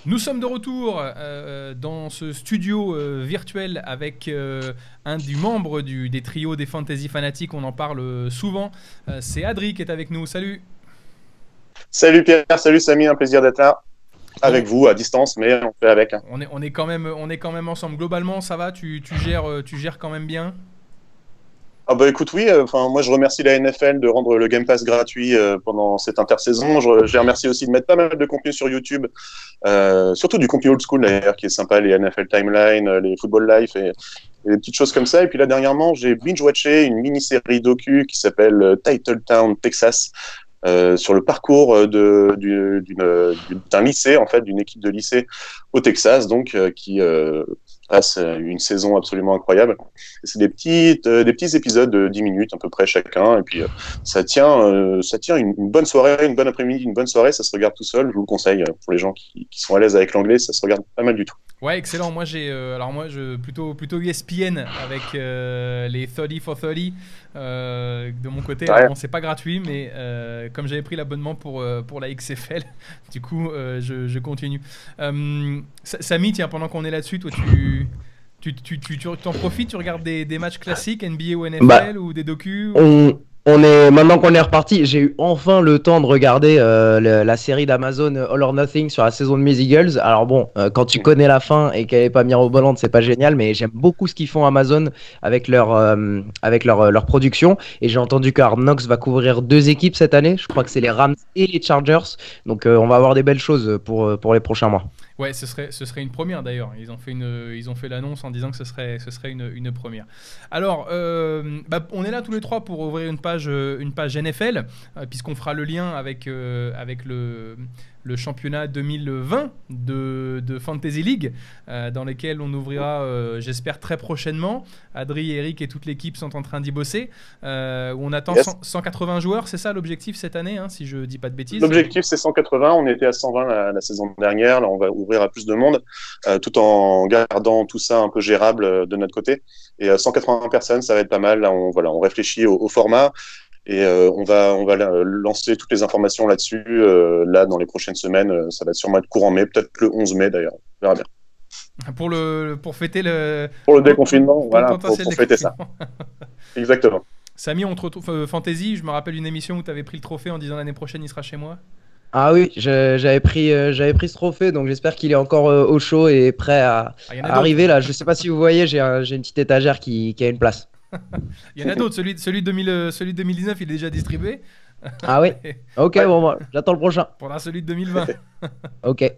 Nous sommes de retour dans ce studio virtuel avec un du membre des trios des Fantasy Fanatiques. On en parle souvent. C'est Adri qui est avec nous. Salut. Salut Pierre, salut Samy, un plaisir d'être là Bon, avec vous à distance, mais on fait avec. on est quand même ensemble. Globalement, ça va. Tu gères quand même bien. Ah bah écoute oui, moi je remercie la NFL de rendre le Game Pass gratuit pendant cette intersaison. J'ai remercié aussi de mettre pas mal de contenu sur YouTube, surtout du contenu old school d'ailleurs qui est sympa, les NFL Timeline, les Football Life et des petites choses comme ça. Et puis là dernièrement j'ai binge-watché une mini-série docu qui s'appelle Titletown, Texas. Sur le parcours d'un lycée, en fait, d'une équipe de lycée au Texas, donc qui passe une saison absolument incroyable. C'est des petits épisodes de 10 minutes à peu près chacun, et puis ça tient une bonne soirée, une bonne après-midi, une bonne soirée, ça se regarde tout seul, je vous le conseille, pour les gens qui sont à l'aise avec l'anglais, ça se regarde pas mal du tout. Ouais, excellent. Moi, plutôt ESPN avec les 30 for 30 de mon côté. Alors, Ouais. bon, c'est pas gratuit, mais comme j'avais pris l'abonnement pour la XFL, du coup, je continue. Samy, tiens, pendant qu'on est là-dessus, toi, tu t'en profites, tu regardes des matchs classiques, NBA ou Bah, NFL ou des docus on est maintenant qu'on est reparti, j'ai eu enfin le temps de regarder la série d'Amazon All or Nothing sur la saison de mes Eagles. Alors bon, quand tu connais la fin et qu'elle est pas mirobolante, c'est pas génial, mais j'aime beaucoup ce qu'ils font Amazon avec leur production. Et j'ai entendu que Hard Knocks va couvrir deux équipes cette année. Je crois que c'est les Rams et les Chargers. Donc on va avoir des belles choses pour les prochains mois. Ouais, ce serait une première d'ailleurs. Ils ont fait l'annonce en disant que ce serait une première. Alors, on est là tous les trois pour ouvrir une page NFL, puisqu'on fera le lien avec le championnat 2020 de Fantasy League, dans lequel on ouvrira, j'espère, très prochainement. Adri, Eric et toute l'équipe sont en train d'y bosser. Où on attend Yes. 180 joueurs, c'est ça l'objectif cette année, hein, si je dis pas de bêtises. L'objectif c'est 180, on était à 120 la saison dernière, là on va ouvrir à plus de monde, tout en gardant tout ça un peu gérable de notre côté. Et 180 personnes, ça va être pas mal. Là, on réfléchit au format. Et on va lancer toutes les informations là-dessus. Là, dans les prochaines semaines, ça va sûrement être courant mai, peut-être le 11 mai d'ailleurs. On verra bien. Pour fêter le Pour le déconfinement, le voilà, potentiel pour fêter ça. déconfinement. Exactement. Samy, on te retrouve Fantasy. Je me rappelle une émission où tu avais pris le trophée en disant l'année prochaine il sera chez moi. Ah oui, j'avais pris ce trophée, donc j'espère qu'il est encore au chaud et prêt Ah, il y en a à d'autres. arriver là. Je sais pas si vous voyez, j'ai une petite étagère qui a une place. Il y en a d'autres. Celui de 2019, il est déjà distribué. Ah oui? Ok, Ouais. bon, moi, j'attends le prochain. Pour celui de 2020. Ok.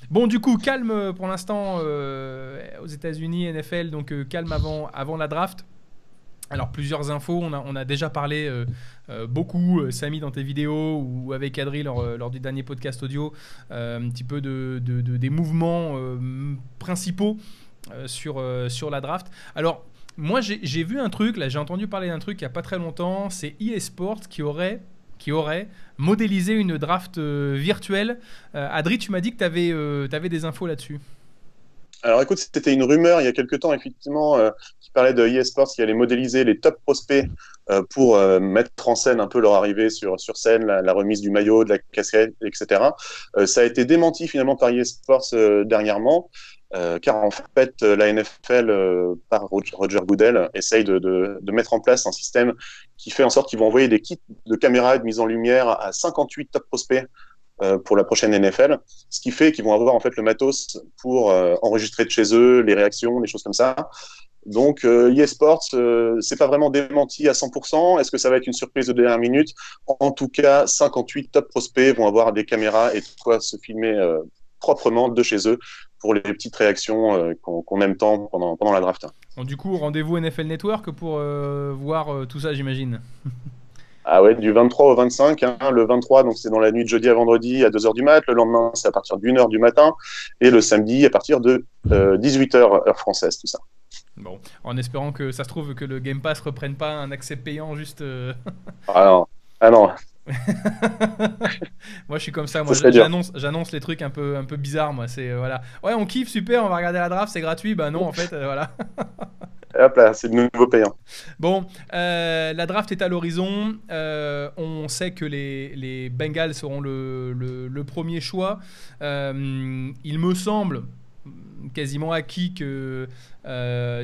Bon, du coup, calme pour l'instant aux États-Unis, NFL, donc calme avant la draft. Alors, plusieurs infos. On a déjà parlé beaucoup, Samy, dans tes vidéos ou avec Adri lors du dernier podcast audio, un petit peu des mouvements principaux sur la draft. Alors, moi, j'ai vu un truc, là, j'ai entendu parler d'un truc il n'y a pas très longtemps. C'est EA Sports qui aurait modélisé une draft virtuelle. Adri, tu m'as dit que tu avais des infos là-dessus. Alors écoute, c'était une rumeur il y a quelques temps, effectivement, qui parlait de EA Sports qui allait modéliser les top prospects pour mettre en scène un peu leur arrivée sur scène, la remise du maillot, de la casquette, etc. Ça a été démenti finalement par EA Sports dernièrement, car en fait, la NFL, par Roger Goodell, essaye de mettre en place un système qui fait en sorte qu'ils vont envoyer des kits de caméras et de mise en lumière à 58 top prospects pour la prochaine NFL, ce qui fait qu'ils vont avoir en fait le matos pour enregistrer de chez eux les réactions, les choses comme ça. Donc EA Sports, c'est pas vraiment démenti à 100%. Est-ce que ça va être une surprise de dernière minute? En tout cas, 58 top prospects vont avoir des caméras et de quoi se filmer proprement de chez eux pour les petites réactions qu'on aime tant pendant la draft. Bon, du coup, rendez-vous NFL Network pour voir tout ça, j'imagine. Ah ouais, du 23 au 25, hein. Le 23, donc c'est dans la nuit de jeudi à vendredi à 2h du mat. Le lendemain, c'est à partir d'1h du matin. Et le samedi, à partir de 18h, heure française, tout ça. Bon, en espérant que ça se trouve que le Game Pass reprenne pas un accès payant juste. Ah non, ah non, Moi, je suis comme ça. ça Moi, serait dur. j'annonce les trucs un peu bizarres. Moi, c'est voilà. Ouais, on kiffe, super. On va regarder la draft, c'est gratuit. Bah non, en fait, voilà. Et hop là, c'est de nouveau payant. Bon, la draft est à l'horizon. On sait que les Bengals seront le premier choix. Il me semble quasiment acquis que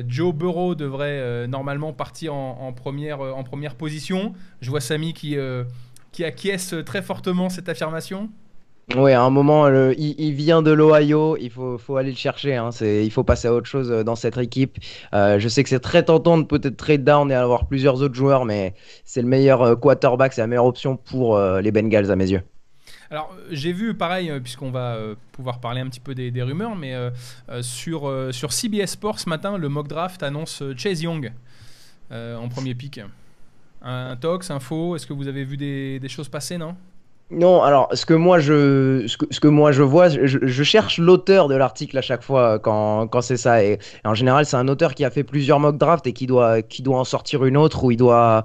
Joe Burrow devrait normalement partir en première position. Je vois Samy qui acquiesce très fortement cette affirmation. Ouais, à un moment, il vient de l'Ohio, faut aller le chercher. Hein, il faut passer à autre chose dans cette équipe. Je sais que c'est très tentant de peut-être trade down et avoir plusieurs autres joueurs, mais c'est le meilleur quarterback, c'est la meilleure option pour les Bengals à mes yeux. Alors, j'ai vu, pareil, puisqu'on va pouvoir parler un petit peu des rumeurs, mais sur CBS Sports ce matin, le mock draft annonce Chase Young en premier pick. Un tox, un faux, est-ce que vous avez vu des choses passer, non? Non, alors ce que moi je vois, je cherche l'auteur de l'article à chaque fois quand c'est ça. Et en général, c'est un auteur qui a fait plusieurs mock drafts et qui doit en sortir une autre, où il doit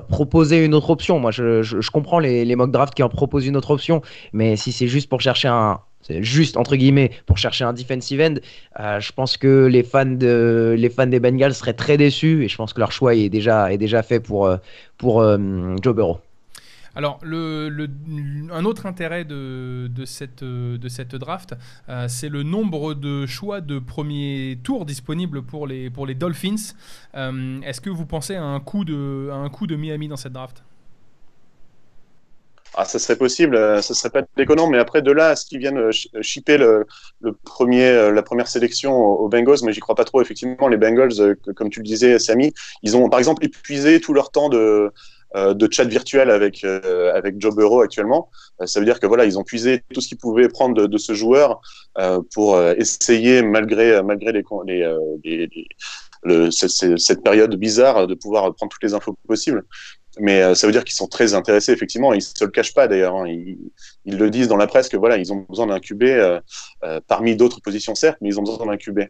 proposer une autre option. Moi, je comprends les mock drafts qui en proposent une autre option, mais si c'est juste pour chercher c'est juste entre guillemets pour chercher un defensive end, je pense que les fans des Bengals seraient très déçus et je pense que leur choix est déjà fait pour Joe Burrow. Alors, un autre intérêt de cette draft, c'est le nombre de choix de premier tour disponibles pour les Dolphins. Est-ce que vous pensez à un coup de Miami dans cette draft? Ah, ça serait possible, ça serait pas déconnant, mais après de là à ce qu'ils viennent shipper la première sélection aux Bengals, mais j'y crois pas trop. Effectivement, les Bengals, comme tu le disais, Samy, ils ont par exemple épuisé tout leur temps de chat virtuel avec Joe Burrow actuellement. Ça veut dire que voilà, ils ont puisé tout ce qu'ils pouvaient prendre de ce joueur pour essayer malgré cette période bizarre de pouvoir prendre toutes les infos possibles. Mais ça veut dire qu'ils sont très intéressés, effectivement. Ils ne se le cachent pas, d'ailleurs. Hein. Ils le disent dans la presse que voilà, ils ont besoin d'un QB parmi d'autres positions, certes, mais ils ont besoin d'un QB.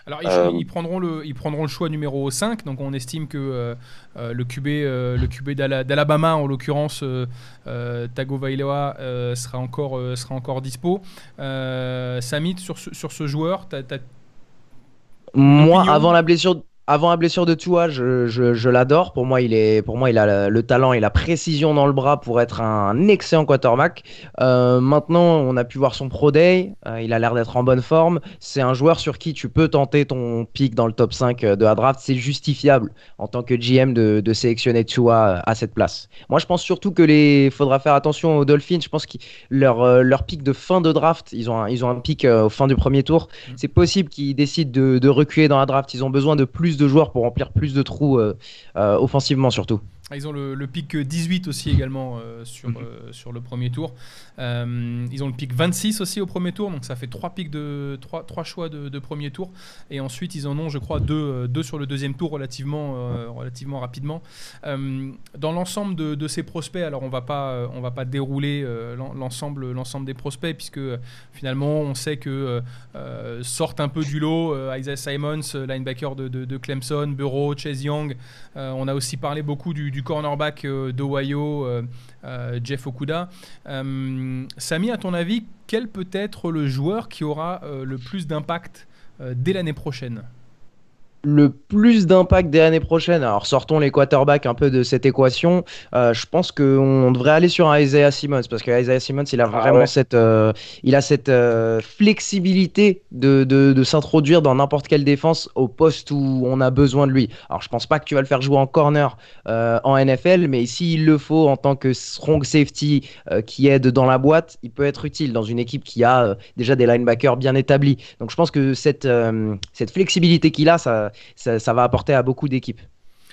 Alors, ils prendront le choix numéro 5. Donc, on estime que le QB d'Alabama, en l'occurrence Tagovailoa, sera encore dispo. Samit, sur ce joueur, t'as Moi, opinion? avant la blessure de Tua, je l'adore. Pour moi, il a le talent et la précision dans le bras pour être un excellent quarterback. Maintenant, on a pu voir son Pro Day. Il a l'air d'être en bonne forme. C'est un joueur sur qui tu peux tenter ton pick dans le top 5 de la draft. C'est justifiable en tant que GM de sélectionner Tua à cette place. Moi, je pense surtout faudra faire attention aux Dolphins. Je pense que leur pick de fin de draft, ils ont un pick au fin du premier tour. C'est possible qu'ils décident de reculer dans la draft. Ils ont besoin de plus de joueurs pour remplir plus de trous offensivement surtout. Ils ont le pick 18 aussi également sur le premier tour. Ils ont le pick 26 aussi au premier tour, donc ça fait 3 trois choix de premier tour. Et ensuite, ils en ont, je crois, deux sur le deuxième tour relativement rapidement. Dans l'ensemble de ces prospects, alors on va pas dérouler l'ensemble des prospects, puisque finalement, on sait que sortent un peu du lot Isaiah Simons, linebacker de Clemson, Burrow, Chase Young. On a aussi parlé beaucoup du cornerback d'Ohio, Jeff Okudah. Samy, à ton avis, quel peut être le joueur qui aura le plus d'impact dès l'année prochaine? Le plus d'impact des années prochaines. Alors sortons les quarterbacks un peu de cette équation. Je pense qu'on devrait aller sur un Isaiah Simmons parce que Isaiah Simmons, il a vraiment cette flexibilité de s'introduire dans n'importe quelle défense au poste où on a besoin de lui. Alors je pense pas que tu vas le faire jouer en corner en NFL, mais s'il le faut en tant que strong safety qui aide dans la boîte, il peut être utile dans une équipe qui a déjà des linebackers bien établis. Donc je pense que cette flexibilité qu'il a, ça va apporter à beaucoup d'équipes.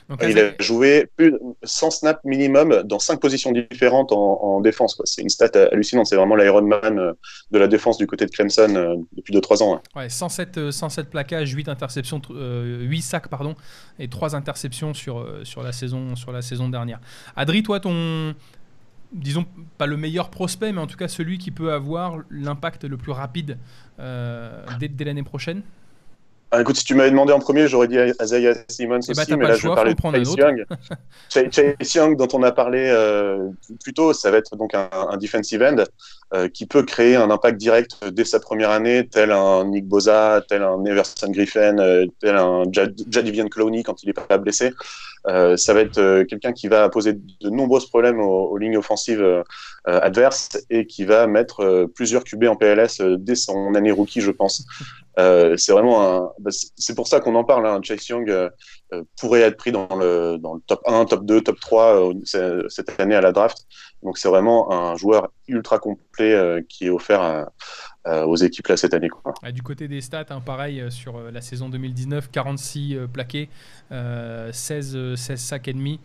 Donc, il a joué 100 snaps minimum dans 5 positions différentes en défense, quoi. C'est une stat hallucinante. C'est vraiment l'Iron Man de la défense du côté de Clemson depuis 2-3 ans. Hein. Ouais, 107 plaquages, 8 interceptions, 8 sacs pardon, et 3 interceptions sur la saison dernière. Adri, toi, disons pas le meilleur prospect, mais en tout cas celui qui peut avoir l'impact le plus rapide dès l'année prochaine? Ah, écoute, si tu m'avais demandé en premier, j'aurais dit Isaiah Simmons Et bah, aussi, t'as mais pas là, le je vais choix, faut parler en de prendre un Chase autre. Young. Chase Young, dont on a parlé plus tôt, ça va être donc un defensive end qui peut créer un impact direct dès sa première année, tel un Nick Bosa, tel un Everson Griffin, tel un Jadavion Clowney quand il n'est pas blessé. Ça va être quelqu'un qui va poser de nombreux problèmes aux lignes offensives adverses et qui va mettre plusieurs QB en PLS dès son année rookie, je pense. C'est vraiment c'est pour ça qu'on en parle. Hein. Chase Young pourrait être pris dans le top 1, top 2, top 3 cette année à la draft. Donc c'est vraiment un joueur ultra complet qui est offert aux équipes là cette année. Quoi. Du côté des stats, hein, pareil sur la saison 2019, 46 plaqués, 16 sacs et demi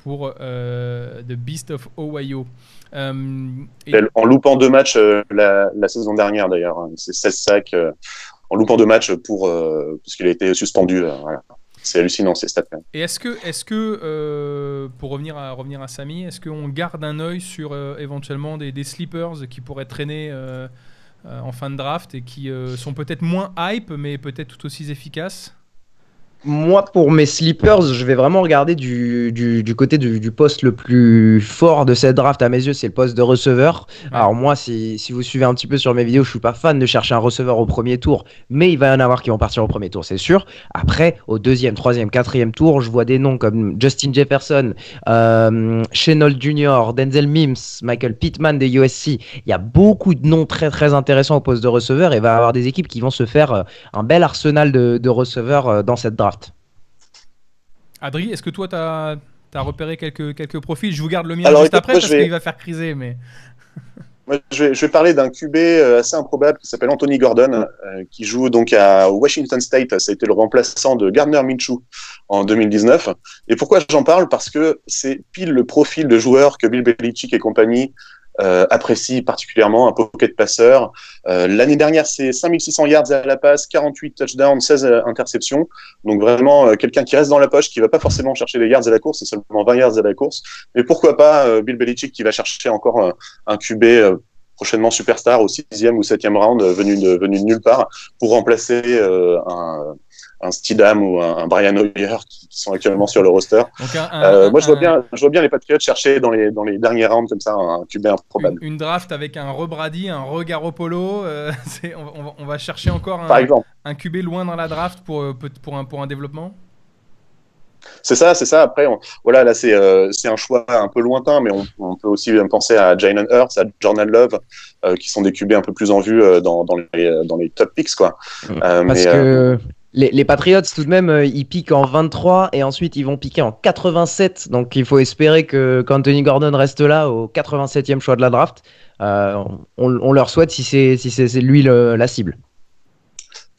pour The Beast of Ohio. En loupant 2 matchs la saison dernière d'ailleurs, hein. C'est 16 sacs en loupant 2 matchs parce qu'il a été suspendu. Voilà. C'est hallucinant ces stats. Et est-ce que pour revenir à Samy, est-ce qu'on garde un œil sur éventuellement des sleepers qui pourraient traîner en fin de draft et qui sont peut-être moins hype mais peut-être tout aussi efficaces? Moi, pour mes sleepers, je vais vraiment regarder du côté du poste le plus fort de cette draft. À mes yeux, c'est le poste de receveur. Ouais. Alors moi, si vous suivez un petit peu sur mes vidéos, je suis pas fan de chercher un receveur au premier tour, mais il va y en avoir qui vont partir au premier tour, c'est sûr. Après, au deuxième, troisième, quatrième tour, je vois des noms comme Justin Jefferson, Shenault Jr., Denzel Mims, Michael Pittman des USC. Il y a beaucoup de noms très très intéressants au poste de receveur et il va y avoir des équipes qui vont se faire un bel arsenal de receveurs dans cette draft. Adri, est-ce que toi, tu as repéré quelques profils? Je vous garde le mien Alors, juste après parce qu'il va faire criser. Mais... Moi, je vais parler d'un QB assez improbable qui s'appelle Anthony Gordon, qui joue donc à Washington State. Ça a été le remplaçant de Gardner Minshew en 2019. Et pourquoi j'en parle? Parce que c'est pile le profil de joueur que Bill Belichick et compagnie apprécie particulièrement, un pocket passeur. L'année dernière, c'est 5600 yards à la passe, 48 touchdowns, 16 interceptions. Donc vraiment, quelqu'un qui reste dans la poche, qui va pas forcément chercher les yards à la course, c'est seulement 20 yards à la course. Mais pourquoi pas Bill Belichick qui va chercher encore un QB prochainement superstar au 6e ou 7e round, venu de nulle part, pour remplacer un Steedham ou un Brian Hoyer qui sont actuellement sur le roster. Donc moi, je vois bien les Patriots chercher dans les derniers rounds comme ça un QB improbable. Une draft avec un Brady, un Garoppolo, on va chercher encore un QB loin dans la draft pour un développement. C'est ça. Après, voilà, là, c'est un choix un peu lointain, mais on peut aussi penser à Jalen Hurts, à Jordan Love, qui sont des QB un peu plus en vue dans les top picks, quoi. Parce que les Patriots, tout de même, ils piquent en 23 et ensuite ils vont piquer en 87. Donc il faut espérer qu'Anthony Gordon reste là au 87e choix de la draft. On leur souhaite si c'est lui la cible.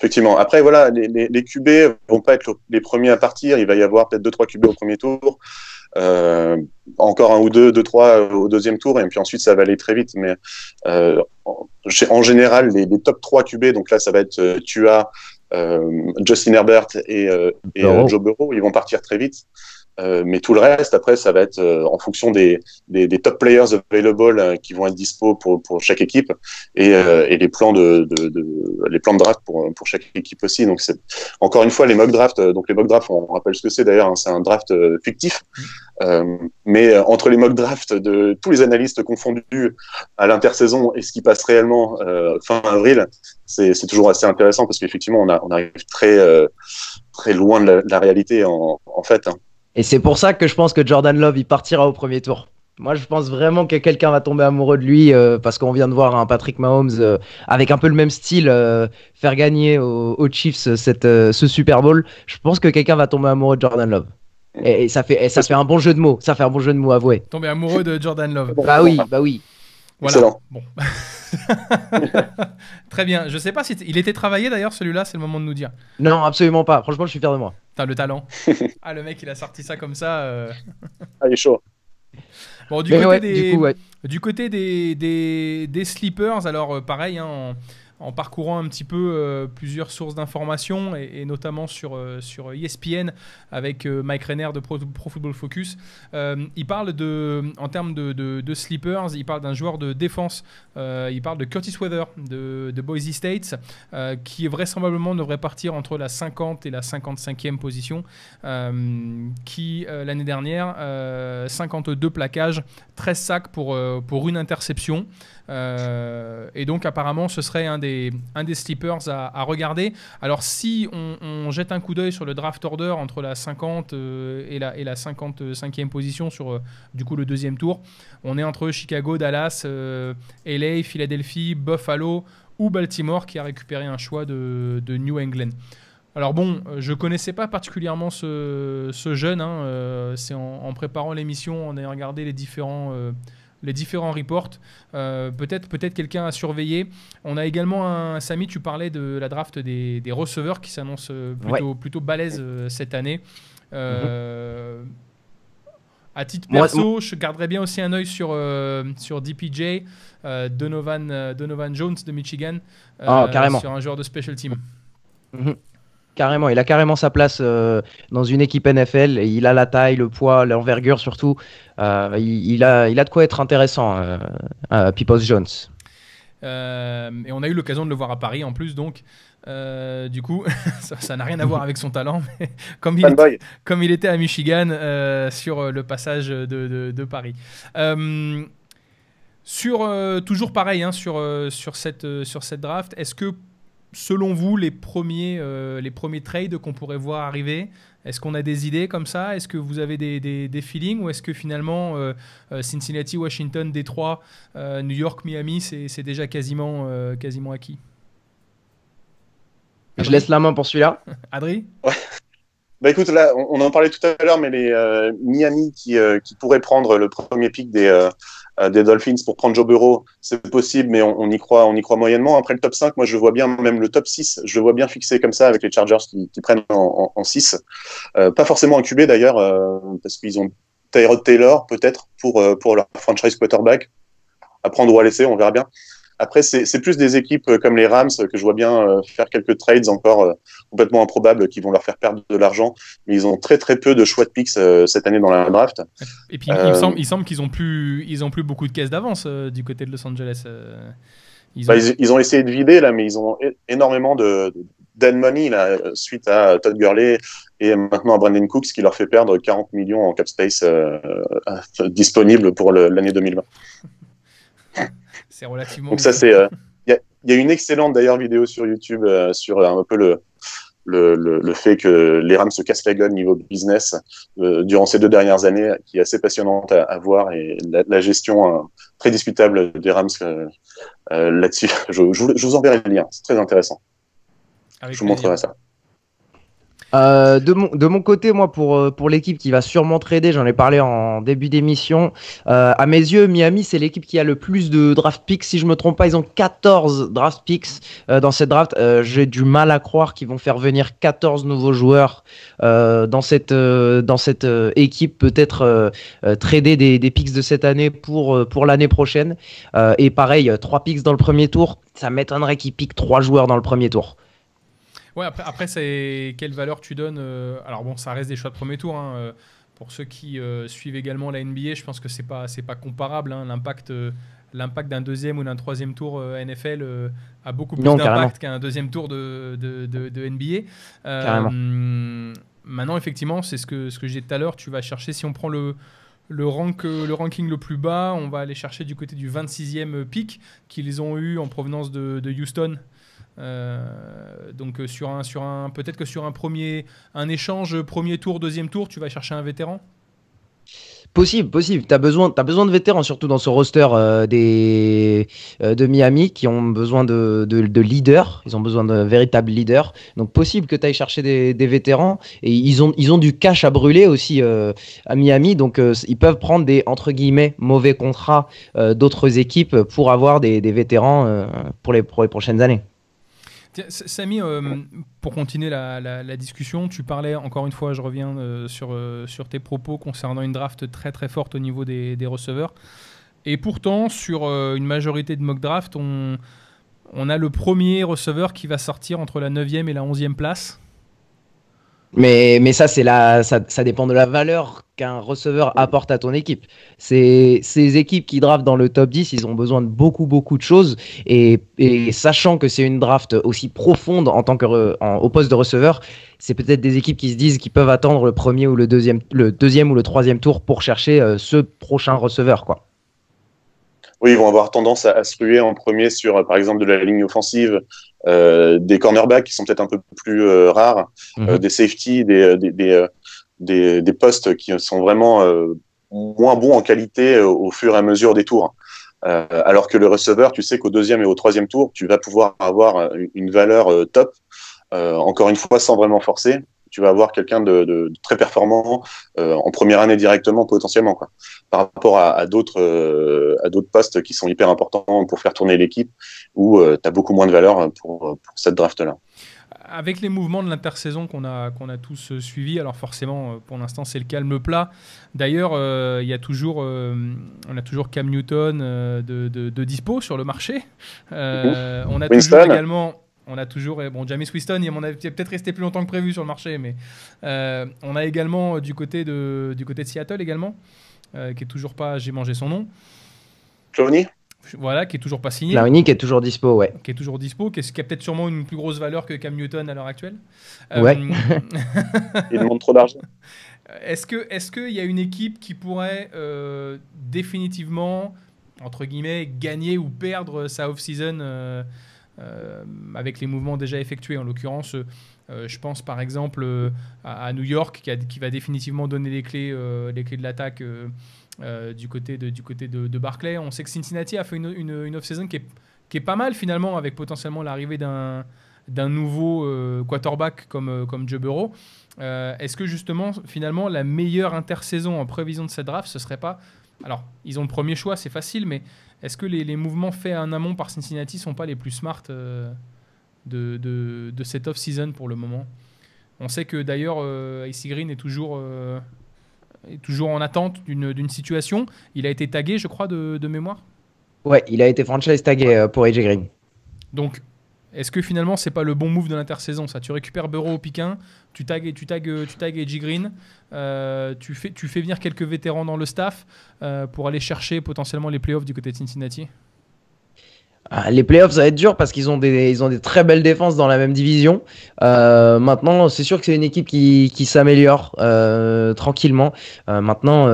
Effectivement. Après, voilà, les QB vont pas être les premiers à partir. Il va y avoir peut-être 2-3 QB au premier tour, encore un ou deux, 2-3 au deuxième tour, et puis ensuite ça va aller très vite. Mais en général, les top 3 QB, donc là ça va être Tua, Justin Herbert et Joe Burrow, ils vont partir très vite. Mais tout le reste, après, ça va être en fonction des top players available qui vont être dispo pour chaque équipe et les plans de draft pour chaque équipe aussi. Donc, c'est encore une fois les mock drafts. Donc, les mock drafts, on rappelle ce que c'est d'ailleurs. Hein, c'est un draft fictif. Mais entre les mock drafts de tous les analystes confondus à l'intersaison et ce qui passe réellement fin avril, c'est toujours assez intéressant parce qu'effectivement, on arrive très loin de la réalité en fait. Hein. Et c'est pour ça que je pense que Jordan Love, il partira au premier tour. Moi, je pense vraiment que quelqu'un va tomber amoureux de lui parce qu'on vient de voir un Patrick Mahomes avec un peu le même style faire gagner aux Chiefs ce Super Bowl. Je pense que quelqu'un va tomber amoureux de Jordan Love. Et ça fait un bon jeu de mots. Ça fait un bon jeu de mots, avoué. Tomber amoureux de Jordan Love. Bah oui. Voilà. Excellent. Bon. Très bien. Je sais pas si il était travaillé d'ailleurs celui-là, c'est le moment de nous dire. Non, absolument pas. Franchement, je suis fier de moi. T'as le talent. Le mec, il a sorti ça comme ça. Ah, il est chaud. Bon, du côté des sleepers, alors pareil, hein, en parcourant un petit peu plusieurs sources d'informations et notamment sur ESPN avec Mike Renner de Pro Football Focus. Il parle en termes de sleepers, il parle d'un joueur de défense. Il parle de Curtis Weather de Boise State qui vraisemblablement devrait partir entre la 50 et la 55e position. Qui l'année dernière 52 plaquages, 13 sacs pour une interception. Et donc apparemment ce serait un des sleepers à regarder. Alors si on jette un coup d'œil sur le draft order entre la 50 et la 55e position sur du coup le deuxième tour, on est entre Chicago, Dallas, LA, Philadelphie, Buffalo ou Baltimore qui a récupéré un choix de New England. Alors bon, je ne connaissais pas particulièrement ce jeune, hein, c'est en préparant l'émission, en ayant regardé les différents reports, peut-être quelqu'un à surveiller. On a également Samy, tu parlais de la draft des receveurs qui s'annonce plutôt balèze cette année. À titre perso, je garderais bien aussi un œil sur DPJ, Donovan Jones de Michigan, sur un joueur de special team. Carrément, il a carrément sa place dans une équipe NFL. Et il a la taille, le poids, l'envergure surtout. Il a de quoi être intéressant, Peoples Jones. Et on a eu l'occasion de le voir à Paris en plus, donc du coup, ça n'a rien à voir avec son talent, mais comme il était à Michigan sur le passage de Paris. Toujours pareil, hein, sur cette draft, est-ce que selon vous, les premiers trades qu'on pourrait voir arriver, est-ce qu'on a des idées comme ça? Est-ce que vous avez des feelings? Ou est-ce que finalement, Cincinnati, Washington, Détroit, New York, Miami, c'est déjà quasiment acquis? Je laisse la main pour celui-là. Adri? Ouais. Bah écoute, là, on en parlait tout à l'heure, mais les Miami qui pourraient prendre le premier pick des Dolphins pour prendre Joe Burrow, c'est possible, mais on y croit moyennement. Après le top 5, moi je vois bien, même le top 6, je le vois bien fixé comme ça avec les Chargers qui prennent en 6. Pas forcément un QB d'ailleurs, parce qu'ils ont Tyrod Taylor peut-être pour leur franchise quarterback. À prendre ou à laisser, on verra bien. Après, c'est plus des équipes comme les Rams que je vois bien faire quelques trades encore complètement improbables qui vont leur faire perdre de l'argent. Mais ils ont très très peu de choix de picks cette année dans la draft. Et puis il semble qu'ils ont plus beaucoup de caisses d'avance du côté de Los Angeles. Ils ont essayé de vider là, mais ils ont énormément de dead money là, suite à Todd Gurley et maintenant à Brandon Cooks qui leur fait perdre 40 millions en cap space disponible pour l'année 2020. C'est relativement. Donc ça c'est, il y a une excellente d'ailleurs vidéo sur YouTube sur un peu le fait que les Rams se cassent la gueule niveau business durant ces 2 dernières années, qui est assez passionnante à voir, et la gestion très discutable des Rams là-dessus. Je vous enverrai le lien, c'est très intéressant. Je vous montrerai ça. De mon côté, moi, pour l'équipe qui va sûrement trader, j'en ai parlé en début d'émission, à mes yeux, Miami, c'est l'équipe qui a le plus de draft picks. Si je me trompe pas, ils ont 14 draft picks dans cette draft. J'ai du mal à croire qu'ils vont faire venir 14 nouveaux joueurs dans cette équipe, peut-être trader des picks de cette année pour l'année prochaine. Et pareil, 3 picks dans le premier tour, ça m'étonnerait qu'ils piquent 3 joueurs dans le premier tour. Ouais, après c'est quelle valeur tu donnes alors bon, ça reste des choix de premier tour, hein, pour ceux qui suivent également la NBA, je pense que c'est pas comparable, hein, l'impact d'un deuxième ou d'un troisième tour NFL a beaucoup plus d'impact qu'un deuxième tour de NBA. Maintenant, effectivement, c'est ce que je disais tout à l'heure, tu vas chercher, si on prend le ranking le plus bas, on va aller chercher du côté du 26e pick qu'ils ont eu en provenance de Houston. Donc peut-être que sur un échange premier tour, deuxième tour, tu vas chercher un vétéran. Possible. T'as besoin de vétérans, surtout dans ce roster de Miami, qui ont besoin de leaders. Ils ont besoin de véritables leaders. Donc possible que tu ailles chercher des vétérans. Et ils ont du cash à brûler aussi à Miami. Donc ils peuvent prendre des, entre guillemets, mauvais contrats d'autres équipes pour avoir des vétérans pour les prochaines années. Tiens, Samy, pour continuer la discussion, tu parlais, encore une fois, je reviens sur tes propos concernant une draft très très forte au niveau des receveurs. Et pourtant, sur une majorité de mock draft, On a le premier receveur qui va sortir entre la 9e et la 11e place. Mais ça, ça dépend de la valeur qu'un receveur apporte à ton équipe. Ces équipes qui draftent dans le top 10, ils ont besoin de beaucoup de choses. Et sachant que c'est une draft aussi profonde au poste de receveur, c'est peut-être des équipes qui se disent qu'ils peuvent attendre le premier ou le deuxième ou le troisième tour pour chercher ce prochain receveur, quoi. Oui, ils vont avoir tendance à se ruer en premier sur, par exemple, de la ligne offensive, des cornerbacks qui sont peut-être un peu plus rares, des safety, des postes qui sont vraiment moins bons en qualité au fur et à mesure des tours. Alors que le receveur, tu sais qu'au deuxième et au troisième tour, tu vas pouvoir avoir une valeur top, encore une fois, sans vraiment forcer. Tu vas avoir quelqu'un de très performant en première année directement, potentiellement, quoi. Par rapport à d'autres postes qui sont hyper importants pour faire tourner l'équipe, où tu as beaucoup moins de valeur pour cette draft-là. Avec les mouvements de l'intersaison qu'on a tous suivis, alors forcément, pour l'instant, c'est le calme plat. D'ailleurs, on a toujours Cam Newton de dispo sur le marché. On a Winston. toujours également... On a toujours, Jameis Winston, il est peut-être resté plus longtemps que prévu sur le marché, mais on a également du côté de Seattle également, qui est toujours pas, j'ai mangé son nom. Clowney. Voilà, qui est toujours pas signé. Clowney qui est toujours dispo, ouais. Qui est toujours dispo, qui a peut-être sûrement une plus grosse valeur que Cam Newton à l'heure actuelle. Ouais. Il demande trop d'argent. Est-ce qu'il y a une équipe qui pourrait définitivement, entre guillemets, gagner ou perdre sa off-season avec les mouvements déjà effectués? En l'occurrence, je pense par exemple à New York qui va définitivement donner les clés de l'attaque du côté de Barclay. On sait que Cincinnati a fait une off-season qui est pas mal finalement, avec potentiellement l'arrivée d'un nouveau quarterback comme Joe Burrow. Est-ce que justement finalement la meilleure intersaison en prévision de cette draft, ce serait pas... Alors, ils ont le premier choix, c'est facile, mais est-ce que les mouvements faits en amont par Cincinnati ne sont pas les plus smart de cette off-season pour le moment? On sait que d'ailleurs, AC Green est toujours en attente d'une situation. Il a été tagué, je crois, de mémoire. Ouais, il a été franchise tagué pour AJ Green. Donc, est-ce que finalement, c'est pas le bon move de l'intersaison, ça? Tu récupères Burrow au pick 1, tu tagues AJ Green, tu fais venir quelques vétérans dans le staff pour aller chercher potentiellement les playoffs du côté de Cincinnati. Les playoffs, ça va être dur parce qu'ils ont des très belles défenses dans la même division. Maintenant, c'est sûr que c'est une équipe qui s'améliore tranquillement. Maintenant,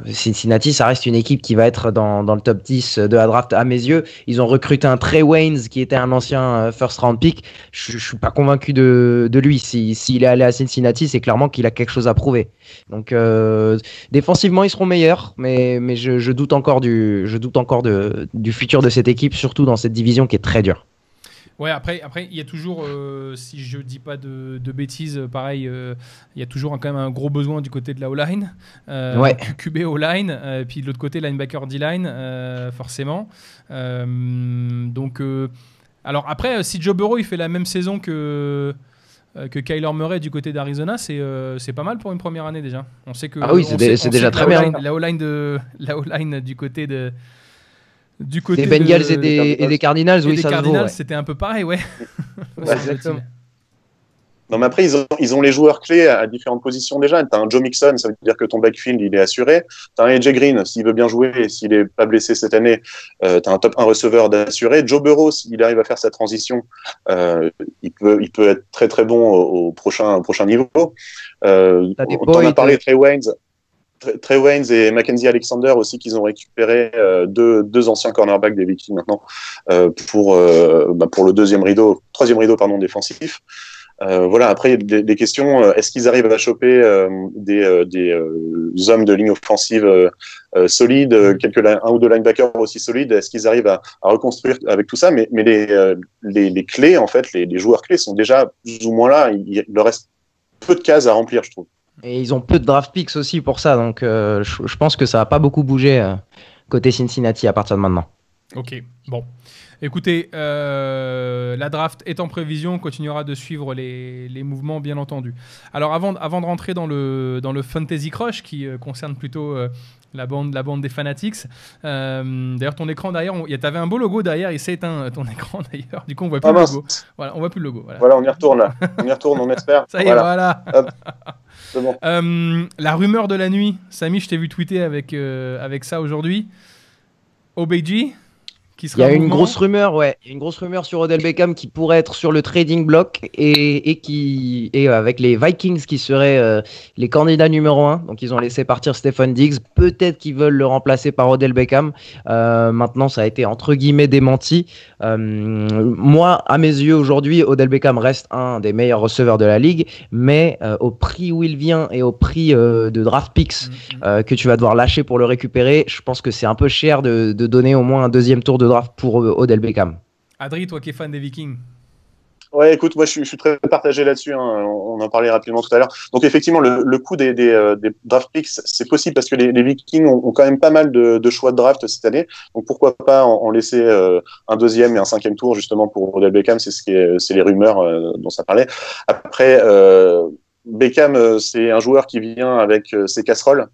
Cincinnati, ça reste une équipe qui va être dans le top 10 de la draft à mes yeux. Ils ont recruté un Trey Waynes qui était un ancien first round pick. Je suis pas convaincu de lui. S'il est allé à Cincinnati, c'est clairement qu'il a quelque chose à prouver. Donc, défensivement, ils seront meilleurs, mais je doute encore du futur de cette équipe, surtout dans cette division qui est très dure. Ouais, après il y a toujours, si je dis pas de bêtises, pareil, il y a toujours quand même un gros besoin du côté de la O-line, ouais. QB O-line, puis de l'autre côté linebacker D-line, forcément. Donc, alors après, si Joe Burrow il fait la même saison que Kyler Murray du côté d'Arizona, c'est pas mal pour une première année déjà. On sait que c'est déjà très bien. La O-line du côté de... Des Bengals et des Cardinals, oui, ça se vaut. Ouais. C'était un peu pareil, ouais. Ouais, exactement. Non, mais après, ils ont les joueurs clés à différentes positions déjà. Tu as un Joe Mixon, ça veut dire que ton backfield, il est assuré. Tu as un AJ Green, s'il veut bien jouer et s'il n'est pas blessé cette année, tu as un top 1 receveur d'assuré. Joe Burrow, s'il arrive à faire sa transition, il peut être très très bon au prochain niveau. On t'en a parlé, Trey Waynes et Mackenzie Alexander aussi, qu'ils ont récupéré deux anciens cornerbacks des Vikings maintenant pour le troisième rideau défensif. Voilà, après des questions, est-ce qu'ils arrivent à choper des hommes de ligne offensive solides, un ou deux linebackers aussi solides? Est-ce qu'ils arrivent à reconstruire avec tout ça? Mais les clés, en fait, les joueurs clés sont déjà plus ou moins là. Il leur reste peu de cases à remplir, je trouve. Et ils ont peu de draft picks aussi pour ça, donc je pense que ça va pas beaucoup bouger côté Cincinnati à partir de maintenant. Ok, bon. Écoutez, la draft est en prévision, on continuera de suivre les mouvements, bien entendu. Alors, avant de rentrer dans le Fantasy Crush, qui concerne plutôt la bande des Fanatics, d'ailleurs, ton écran derrière, t'avais un beau logo derrière, il s'est éteint ton écran d'ailleurs, du coup, on voit plus le logo. Voilà, on voit plus le logo. Voilà, on y retourne là. On espère. Ça y est, voilà. Hop. C'est bon. La rumeur de la nuit, Samy, je t'ai vu tweeter avec ça aujourd'hui. OBJ Il y a une grosse rumeur, une grosse rumeur sur Odell Beckham qui pourrait être sur le trading block et avec les Vikings qui seraient les candidats numéro 1. Donc ils ont laissé partir Stephen Diggs. Peut-être qu'ils veulent le remplacer par Odell Beckham. Maintenant, ça a été entre guillemets démenti. Moi, à mes yeux, aujourd'hui, Odell Beckham reste un des meilleurs receveurs de la ligue, mais au prix où il vient et au prix de draft picks que tu vas devoir lâcher pour le récupérer, je pense que c'est un peu cher de donner au moins un deuxième tour de draft pour Odell Beckham. Adri, toi qui es fan des Vikings. Ouais, écoute, moi je suis très partagé là-dessus, hein. On en parlait rapidement tout à l'heure. Donc effectivement, le coût des draft picks, c'est possible parce que les Vikings ont quand même pas mal de choix de draft cette année. Donc pourquoi pas en laisser un deuxième et un cinquième tour justement pour Odell Beckham, c'est les rumeurs dont ça parlait. Après, Beckham, c'est un joueur qui vient avec ses casseroles.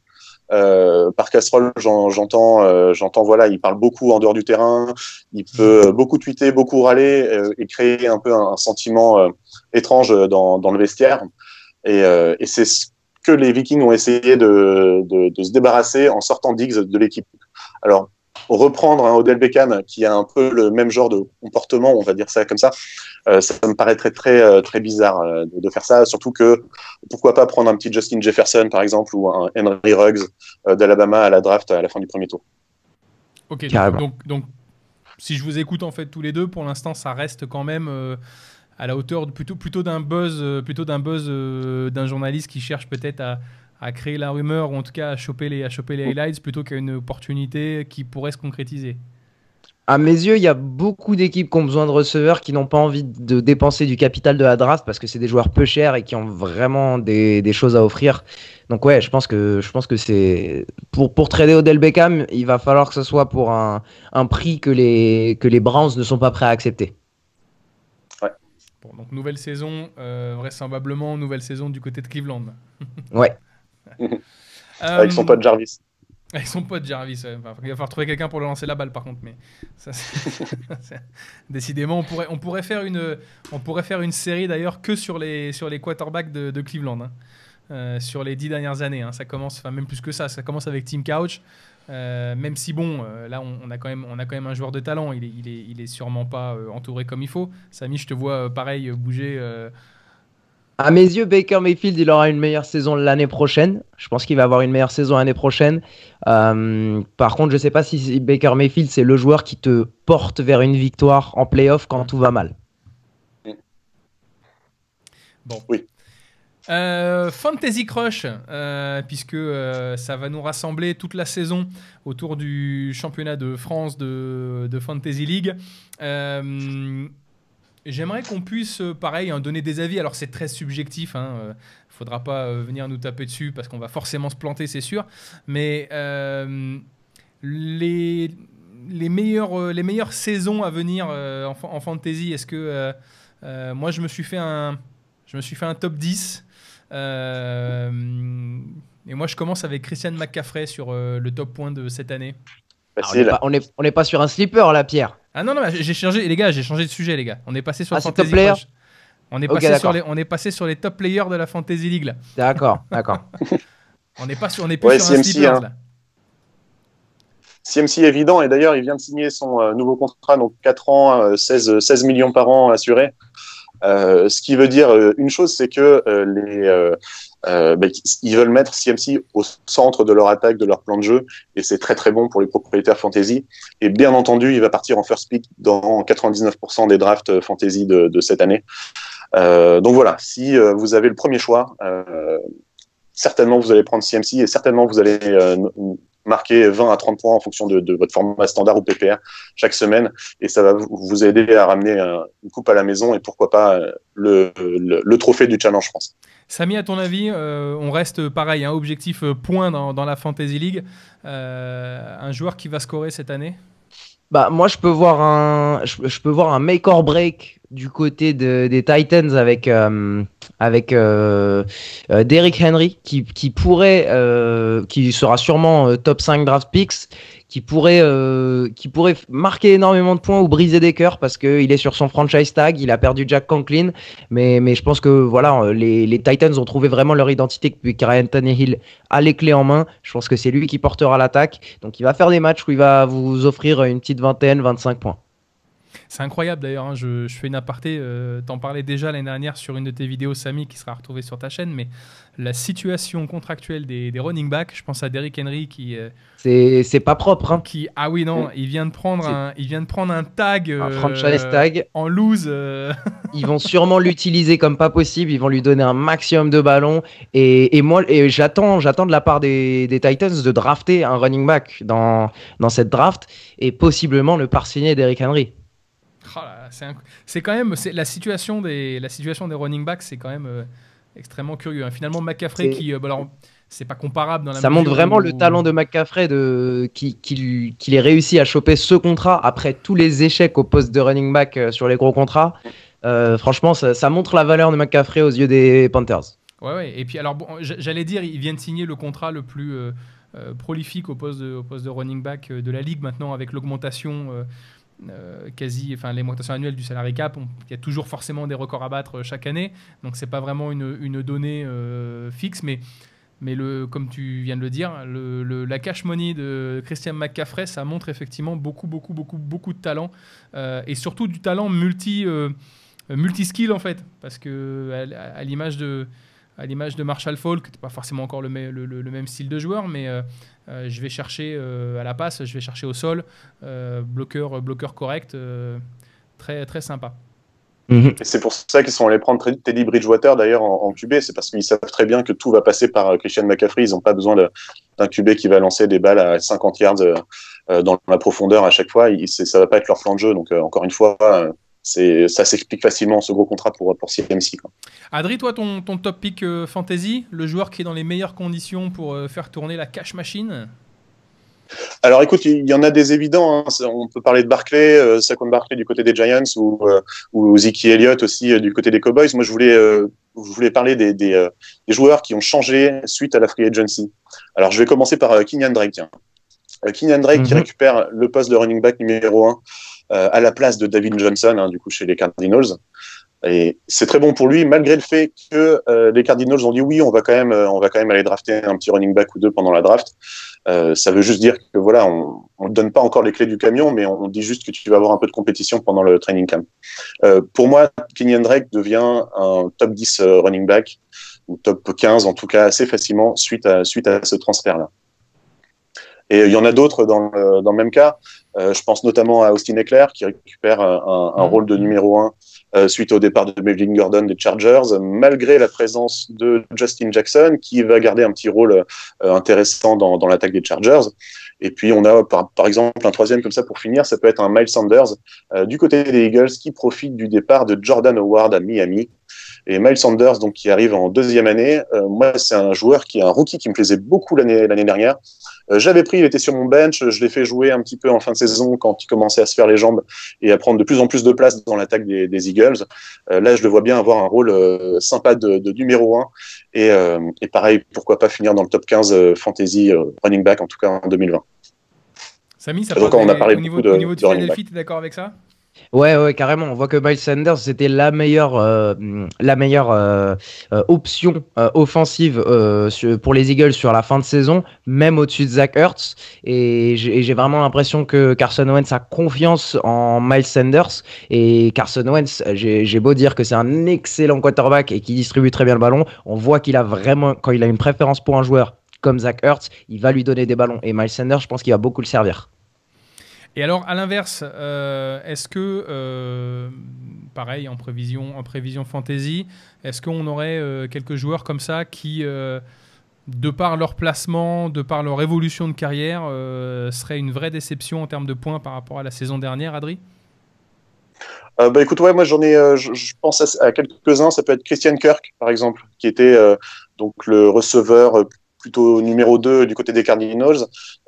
Par casserole, j'entends, voilà, il parle beaucoup en dehors du terrain, il peut beaucoup tweeter, beaucoup râler et créer un peu un sentiment étrange dans le vestiaire. Et c'est ce que les Vikings ont essayé de se débarrasser en sortant Diggs de l'équipe. Alors, reprendre un Odell Beckham qui a un peu le même genre de comportement, on va dire ça comme ça me paraîtrait très bizarre de faire ça, surtout que pourquoi pas prendre un petit Justin Jefferson par exemple ou un Henry Ruggs d'Alabama à la draft à la fin du premier tour. Ok, donc si je vous écoute en fait tous les deux, pour l'instant ça reste quand même à la hauteur plutôt d'un buzz d'un journaliste qui cherche peut-être à créer la rumeur ou en tout cas à choper les highlights plutôt qu'à une opportunité qui pourrait se concrétiser. À mes yeux, il y a beaucoup d'équipes qui ont besoin de receveurs qui n'ont pas envie de dépenser du capital de la draft parce que c'est des joueurs peu chers et qui ont vraiment des choses à offrir. Donc ouais, je pense que c'est pour trader Odell Beckham, il va falloir que ce soit pour un prix que les Browns ne sont pas prêts à accepter. Ouais. Bon, donc nouvelle saison, vraisemblablement nouvelle saison du côté de Cleveland. Ouais. Avec son pote Jarvis. Avec son pote Jarvis, ouais. Enfin, il va falloir trouver quelqu'un pour le lancer la balle par contre, mais ça, décidément on pourrait faire une série d'ailleurs que sur les quarterbacks de Cleveland, hein. Sur les 10 dernières années, hein. Ça commence, enfin même plus que ça commence avec Tim Couch, même si bon, là on a quand même un joueur de talent, il est sûrement pas entouré comme il faut. Samy, je te vois pareil bouger. À mes yeux, Baker Mayfield, il aura une meilleure saison l'année prochaine. Je pense qu'il va avoir une meilleure saison l'année prochaine. Par contre, je ne sais pas si Baker Mayfield, c'est le joueur qui te porte vers une victoire en playoff quand tout va mal. Bon. Oui. Fantasy Crush, puisque ça va nous rassembler toute la saison autour du championnat de France de Fantasy League. J'aimerais qu'on puisse, pareil, donner des avis. Alors, c'est très subjectif. Faudra pas venir nous taper dessus parce qu'on va forcément se planter, c'est sûr. Mais les meilleures saisons à venir en fantasy, est-ce que moi, je me suis fait un top 10. Et moi, je commence avec Christian McCaffrey sur le top point de cette année. On n'est pas sur un sleeper là, Pierre. Ah non, j'ai changé de sujet, les gars. On est passé sur Fantasy Crush. On est passé sur les top players de la Fantasy League là. D'accord. On n'est plus sur un sleeper là. CMC évident, et d'ailleurs il vient de signer son nouveau contrat, donc 4 ans, 16 millions par an assurés. Ce qui veut dire une chose, c'est que ils veulent mettre CMC au centre de leur attaque, de leur plan de jeu, et c'est très très bon pour les propriétaires fantasy. Et bien entendu, il va partir en first pick dans 99% des drafts fantasy de cette année. Donc voilà, si vous avez le premier choix, certainement vous allez prendre CMC et certainement vous allez marquer 20 à 30 points en fonction de votre format standard ou PPR chaque semaine, et ça va vous aider à ramener une coupe à la maison et pourquoi pas le trophée du Challenge France. Samy, à ton avis, on reste pareil, objectif point dans la Fantasy League, un joueur qui va scorer cette année? Bah, moi, je peux voir un make or break du côté des Titans avec Derrick Henry qui sera sûrement top 5 draft picks, qui pourrait marquer énormément de points ou briser des cœurs parce qu'il est sur son franchise tag, il a perdu Jack Conklin, mais je pense que voilà, les Titans ont trouvé vraiment leur identité depuis que Ryan Tannehill a les clés en main. Je pense que c'est lui qui portera l'attaque, donc il va faire des matchs où il va vous offrir une petite vingtaine, 25 points. C'est incroyable d'ailleurs, hein, je fais une aparté, t'en parlais déjà l'année dernière sur une de tes vidéos, Samy, qui sera retrouvée sur ta chaîne, mais la situation contractuelle des running backs, je pense à Derrick Henry C'est pas propre, hein. ah oui, non, il vient de prendre un tag, Un franchise tag. en loose. Ils vont sûrement l'utiliser comme pas possible. Ils vont lui donner un maximum de ballons. Et moi, j'attends de la part des Titans de drafter un running back dans cette draft et possiblement le par-signer d'Eric Henry. Oh là, c'est quand même la situation des running backs, c'est quand même extrêmement curieux, hein. Finalement, McCaffrey alors, c'est pas comparable dans la Ça montre vraiment le talent de McCaffrey qu'il ait réussi à choper ce contrat après tous les échecs au poste de running back sur les gros contrats. Franchement, ça montre la valeur de McCaffrey aux yeux des Panthers. Ouais. Et puis alors, bon, j'allais dire, il vient de signer le contrat le plus prolifique au poste de running back de la ligue maintenant, avec l'augmentation l'augmentation annuelle du salary cap. Il y a toujours forcément des records à battre chaque année, donc c'est pas vraiment une donnée fixe, mais comme tu viens de le dire, la cash money de Christian McCaffrey, ça montre effectivement beaucoup de talent, et surtout du talent multi-skill en fait, parce que à l'image de Marshall Faulk, qui n'était pas forcément encore le même style de joueur, mais je vais chercher à la passe, je vais chercher au sol, bloqueur correct, très, très sympa. Et c'est pour ça qu'ils sont allés prendre Teddy Bridgewater d'ailleurs en QB, c'est parce qu'ils savent très bien que tout va passer par Christian McCaffrey. Ils n'ont pas besoin d'un QB qui va lancer des balles à 50 yards dans la profondeur à chaque fois. Ça va pas être leur plan de jeu, donc encore une fois, ça s'explique facilement, ce gros contrat pour CMC, quoi. Adri, toi, ton top pick fantasy, le joueur qui est dans les meilleures conditions pour faire tourner la cash machine? Alors écoute, il y en a des évidents, hein. On peut parler de Barkley, Saquon Barkley du côté des Giants, ou Zeke Elliott aussi du côté des Cowboys. Moi, je voulais parler des joueurs qui ont changé suite à la free agency. Alors je vais commencer par Kenyan Drake. Tiens. Kenyan Drake qui récupère le poste de running back numéro 1 à la place de David Johnson, hein, du coup chez les Cardinals. Et c'est très bon pour lui, malgré le fait que les Cardinals ont dit oui, on va quand même aller drafter un petit running back ou deux pendant la draft. Ça veut juste dire que voilà, on ne donne pas encore les clés du camion, mais on dit juste que tu vas avoir un peu de compétition pendant le training camp. Pour moi, Kenyan Drake devient un top 10 running back, ou top 15 en tout cas, assez facilement suite à ce transfert-là. Et il y en a d'autres dans le même cas. Je pense notamment à Austin Ekeler qui récupère un rôle de numéro 1 suite au départ de Melvin Gordon des Chargers, malgré la présence de Justin Jackson qui va garder un petit rôle intéressant dans l'attaque des Chargers. Et puis on a par exemple un troisième comme ça pour finir, ça peut être un Miles Sanders du côté des Eagles qui profite du départ de Jordan Howard à Miami. Et Miles Sanders, donc, qui arrive en deuxième année, moi, c'est un rookie qui me plaisait beaucoup l'année dernière. Il était sur mon bench, je l'ai fait jouer un petit peu en fin de saison quand il commençait à se faire les jambes et à prendre de plus en plus de place dans l'attaque des Eagles. Là, je le vois bien avoir un rôle sympa de numéro 1 et pareil, pourquoi pas finir dans le top 15 fantasy running back, en tout cas en 2020. Samy, ça donc, on a parlé au niveau de Philadelphie, tu es d'accord avec ça? Ouais, carrément. On voit que Miles Sanders, c'était la meilleure option offensive pour les Eagles sur la fin de saison, même au-dessus de Zach Ertz. Et j'ai vraiment l'impression que Carson Wentz a confiance en Miles Sanders. Et Carson Wentz, j'ai beau dire que c'est un excellent quarterback et qui distribue très bien le ballon, on voit qu'il a vraiment, quand il a une préférence pour un joueur comme Zach Ertz, il va lui donner des ballons. Et Miles Sanders, je pense qu'il va beaucoup le servir. Et alors, à l'inverse, est-ce que, pareil, en prévision fantasy, est-ce qu'on aurait quelques joueurs comme ça qui, de par leur placement, de par leur évolution de carrière, seraient une vraie déception en termes de points par rapport à la saison dernière, Adri? Écoute, ouais, moi j'en ai, je pense à quelques-uns. Ça peut être Christian Kirk, par exemple, qui était donc le receveur plutôt numéro 2 du côté des Cardinals.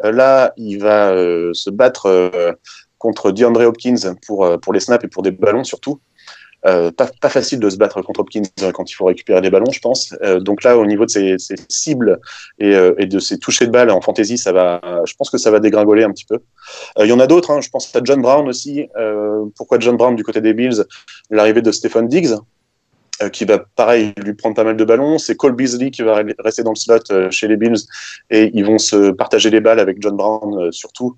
Là, il va se battre contre DeAndre Hopkins pour les snaps et pour des ballons surtout. Pas facile de se battre contre Hopkins quand il faut récupérer des ballons, je pense. Donc là, au niveau de ses cibles et de ses touchés de balle en fantasy, je pense que ça va dégringoler un petit peu. Il y en a d'autres, hein, je pense à John Brown aussi. Pourquoi John Brown du côté des Bills? L'arrivée de Stephon Diggs, qui va, pareil, lui prendre pas mal de ballons. C'est Cole Beasley qui va rester dans le slot chez les Bills et ils vont se partager les balles avec John Brown, surtout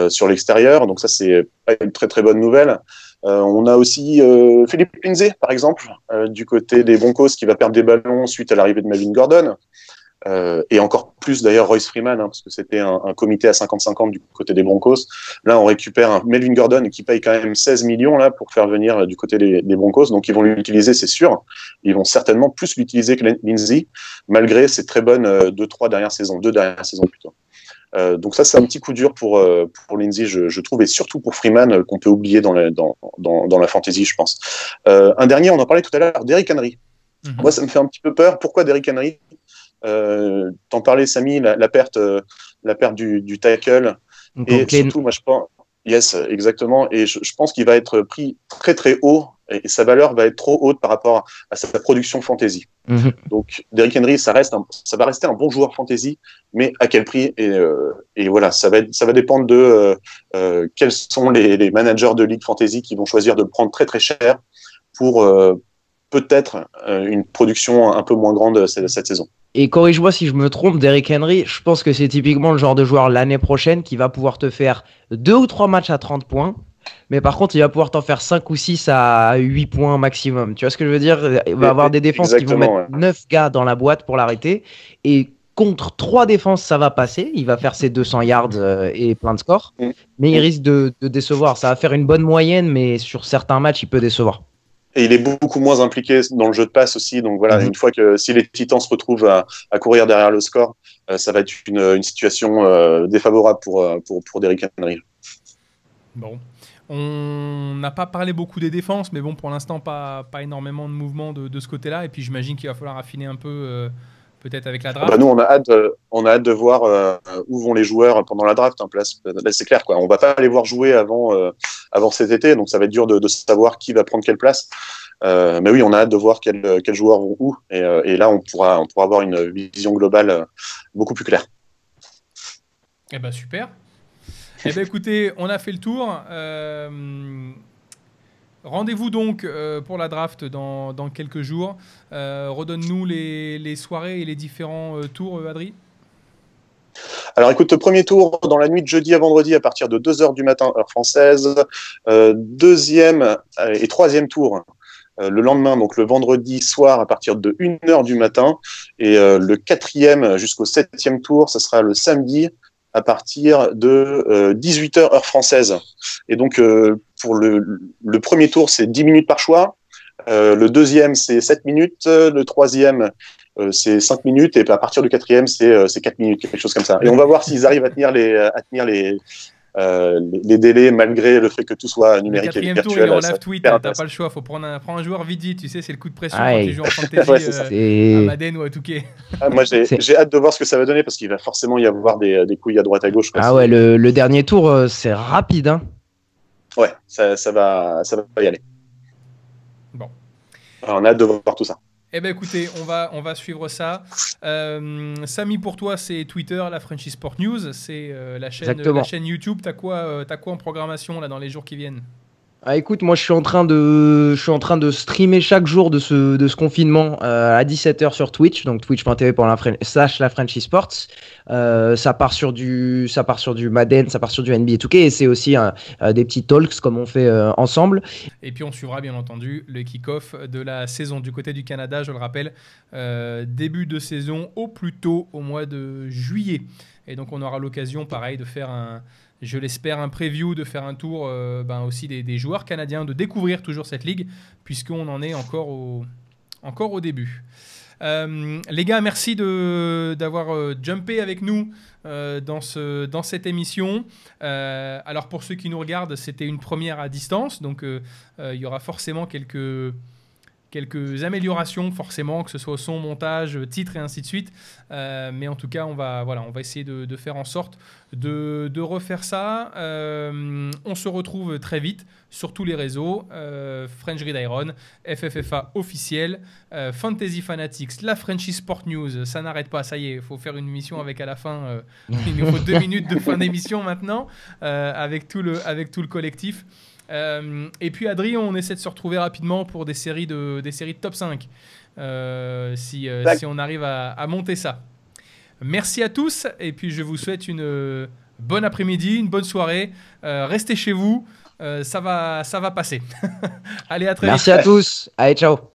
sur l'extérieur. Donc ça, c'est pas une très très bonne nouvelle. On a aussi Philip Lindsay, par exemple, du côté des Broncos, qui va perdre des ballons suite à l'arrivée de Melvin Gordon. Et encore plus d'ailleurs Royce Freeman, hein, parce que c'était un comité à 50-50 du côté des Broncos. Là, on récupère un Melvin Gordon qui paye quand même 16 millions là, pour faire venir du côté des Broncos. Donc, ils vont l'utiliser, c'est sûr. Ils vont certainement plus l'utiliser que Lindsay, malgré ses très bonnes 2 dernières saisons plutôt. Donc ça, c'est un petit coup dur pour Lindsay, je trouve, et surtout pour Freeman, qu'on peut oublier dans la fantasy, je pense. Un dernier, on en parlait tout à l'heure, Derrick Henry. Moi, ça me fait un petit peu peur. Pourquoi Derrick Henry? T'en parlais, Samy, la perte du tackle. Et surtout, moi, je pense... Yes, exactement. Et je pense qu'il va être pris très, très haut et sa valeur va être trop haute par rapport à sa production fantasy. Donc, Derrick Henry, ça va rester un bon joueur fantasy, mais à quel prix? Et voilà, ça va dépendre de quels sont les managers de Ligue Fantasy qui vont choisir de le prendre très, très cher pour peut-être une production un peu moins grande cette saison. Et corrige-moi si je me trompe, Derrick Henry, je pense que c'est typiquement le genre de joueur l'année prochaine qui va pouvoir te faire 2 ou 3 matchs à 30 points, mais par contre, il va pouvoir t'en faire 5 ou 6 à 8 points maximum. Tu vois ce que je veux dire? Il va avoir des défenses qui vont mettre 9 gars dans la boîte pour l'arrêter, et contre 3 défenses, ça va passer. Il va faire ses 200 yards et plein de scores, mais il risque de décevoir. Ça va faire une bonne moyenne, mais sur certains matchs, il peut décevoir. Et il est beaucoup moins impliqué dans le jeu de passe aussi. Donc voilà, une fois que si les Titans se retrouvent à courir derrière le score, ça va être une situation défavorable pour Derrick Henry. Bon. On n'a pas parlé beaucoup des défenses, mais bon, pour l'instant, pas énormément de mouvements de ce côté-là. Et puis j'imagine qu'il va falloir affiner un peu, peut-être avec la draft. Nous, on a hâte de voir où vont les joueurs pendant la draft. Là, c'est clair, quoi. On va pas les voir jouer avant cet été, donc ça va être dur de savoir qui va prendre quelle place. Mais oui, on a hâte de voir quels joueurs vont où. Et là, on pourra avoir une vision globale beaucoup plus claire. Eh ben super. Eh ben écoutez, on a fait le tour. Rendez-vous donc pour la draft dans quelques jours. Redonne-nous les soirées et les différents tours, Adri. Alors écoute, premier tour dans la nuit de jeudi à vendredi à partir de 2h du matin, heure française. Deuxième et troisième tour le lendemain, donc le vendredi soir à partir de 1h du matin. Et le quatrième jusqu'au 7e tour, ce sera le samedi à partir de 18h heure française. Et donc pour le premier tour, c'est 10 minutes par choix. Le deuxième, c'est 7 minutes. Le troisième, c'est 5 minutes. Et à partir du quatrième, c'est 4 minutes, quelque chose comme ça. Et on va voir s'ils arrivent à tenir les délais malgré le fait que tout soit numérique et virtuel. Le quatrième tour, il est en live tweet. T'as pas le choix. Faut prendre un joueur vite. Tu sais, c'est le coup de pression quand tu joues en fantasy à Madden ou à Touquet. Moi, j'ai hâte de voir ce que ça va donner parce qu'il va forcément y avoir des couilles à droite à gauche. Ouais, le dernier tour, c'est rapide, hein. Ouais, ça va y aller. Bon. Alors, on a hâte de voir tout ça. Eh bien, écoutez, on va suivre ça. Samy, pour toi, c'est Twitter, la Frenchy Sport News. C'est la chaîne YouTube. T'as quoi en programmation là, dans les jours qui viennent? Ah, écoute, moi je suis en train de streamer chaque jour de ce confinement à 17h sur Twitch, donc twitch.tv /la Frenchy Sports. Ça part sur du Madden, ça part sur du NBA 2K et c'est aussi des petits talks comme on fait ensemble. Et puis on suivra bien entendu le kick-off de la saison du côté du Canada, je le rappelle, début de saison au plus tôt au mois de juillet. Et donc on aura l'occasion pareil de faire je l'espère, un preview, de faire un tour aussi des joueurs canadiens, de découvrir toujours cette ligue, puisqu'on en est encore au début. Les gars, merci d'avoir jumpé avec nous dans cette émission. Alors pour ceux qui nous regardent, c'était une première à distance, donc il y aura forcément quelques quelques améliorations forcément, que ce soit au son, montage, titre et ainsi de suite. Mais en tout cas, on va essayer de faire en sorte de refaire ça. On se retrouve très vite sur tous les réseaux. French Gridiron, FFFA officiel, Fantasy Fanatics, la Frenchy Sport News. Ça n'arrête pas, ça y est, il faut faire une émission avec à la fin. Il nous faut 2 minutes de fin d'émission maintenant avec tout le collectif. Et puis Adri, on essaie de se retrouver rapidement pour des séries de top 5 si on arrive à monter ça. Merci à tous et puis je vous souhaite une bonne après-midi, une bonne soirée. Restez chez vous, ça va passer. Allez, à très vite. Merci à tous. Allez, ciao.